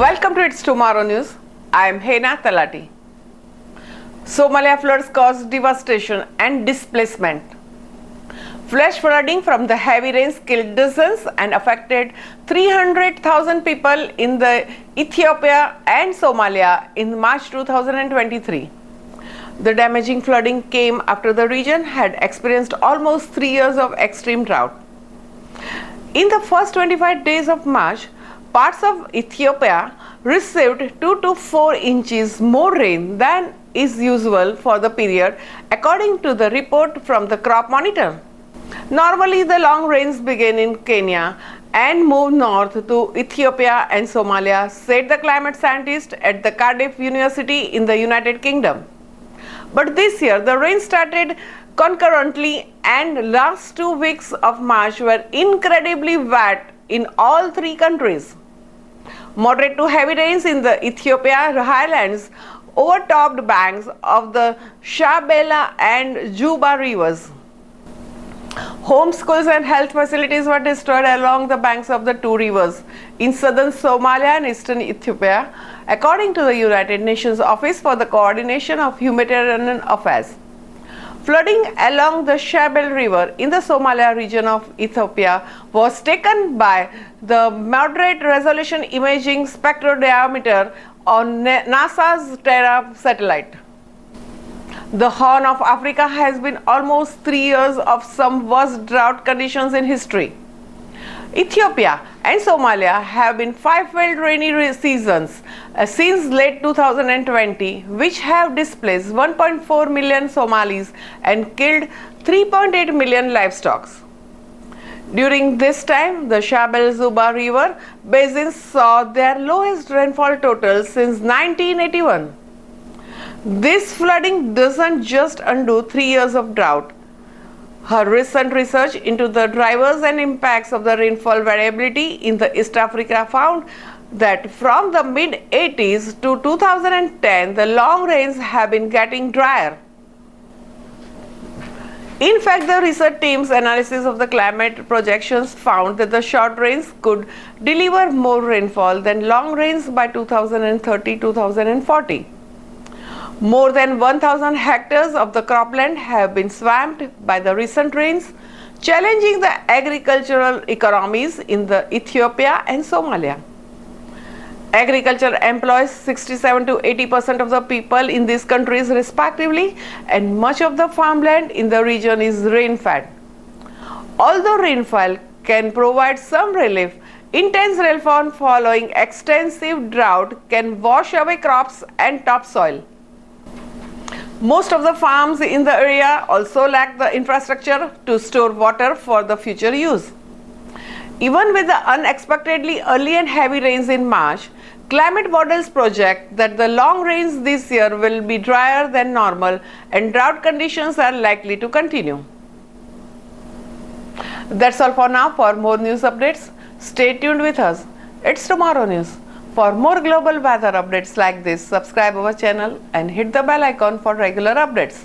Welcome to It's Tomorrow News. I am Hena Talati. Somalia floods caused devastation and displacement. Flash flooding from the heavy rains killed dozens and affected 300,000 people in the Ethiopia and Somalia in March 2023. The damaging flooding came after the region had experienced almost 3 years of extreme drought. In the first 25 days of March, parts of Ethiopia received 2 to 4 inches more rain than is usual for the period, according to the report from the Crop Monitor. Normally, the long rains begin in Kenya and move north to Ethiopia and Somalia, said the climate scientist at the Cardiff University in the United Kingdom. But this year, the rain started concurrently, and last 2 weeks of March were incredibly wet in all 3 countries. Moderate to heavy rains in the Ethiopia highlands overtopped banks of the Shabelle and Juba rivers. Home schools and health facilities were destroyed along the banks of the 2 rivers in southern Somalia and eastern Ethiopia, according to the United Nations Office for the Coordination of Humanitarian Affairs. Flooding along the Shabelle River in the Somalia region of Ethiopia was taken by the Moderate Resolution Imaging Spectrodiometer on NASA's Terra satellite. The Horn of Africa has been almost 3 years of some worst drought conditions in history. Ethiopia and Somalia have been 5 failed rainy seasons since late 2020, which have displaced 1.4 million Somalis and killed 3.8 million livestock. During this time, the Shabelle-Juba River basins saw their lowest rainfall total since 1981. This flooding doesn't just undo 3 years of drought. Her recent research into the drivers and impacts of the rainfall variability in the East Africa found that from the mid-80s to 2010, the long rains have been getting drier. In fact, the research team's analysis of the climate projections found that the short rains could deliver more rainfall than long rains by 2030-2040. More than 1,000 hectares of the cropland have been swamped by the recent rains, challenging the agricultural economies in the Ethiopia and Somalia. Agriculture employs 67 to 80% of the people in these countries respectively, and much of the farmland in the region is rain-fed. Although rainfall can provide some relief, intense rainfall following extensive drought can wash away crops and topsoil. Most of the farms in the area also lack the infrastructure to store water for the future use. Even with the unexpectedly early and heavy rains in March, climate models project that the long rains this year will be drier than normal and drought conditions are likely to continue. That's all for now. For more news updates, stay tuned with us. It's Tomorrow News. For more global weather updates like this, subscribe our channel and hit the bell icon for regular updates.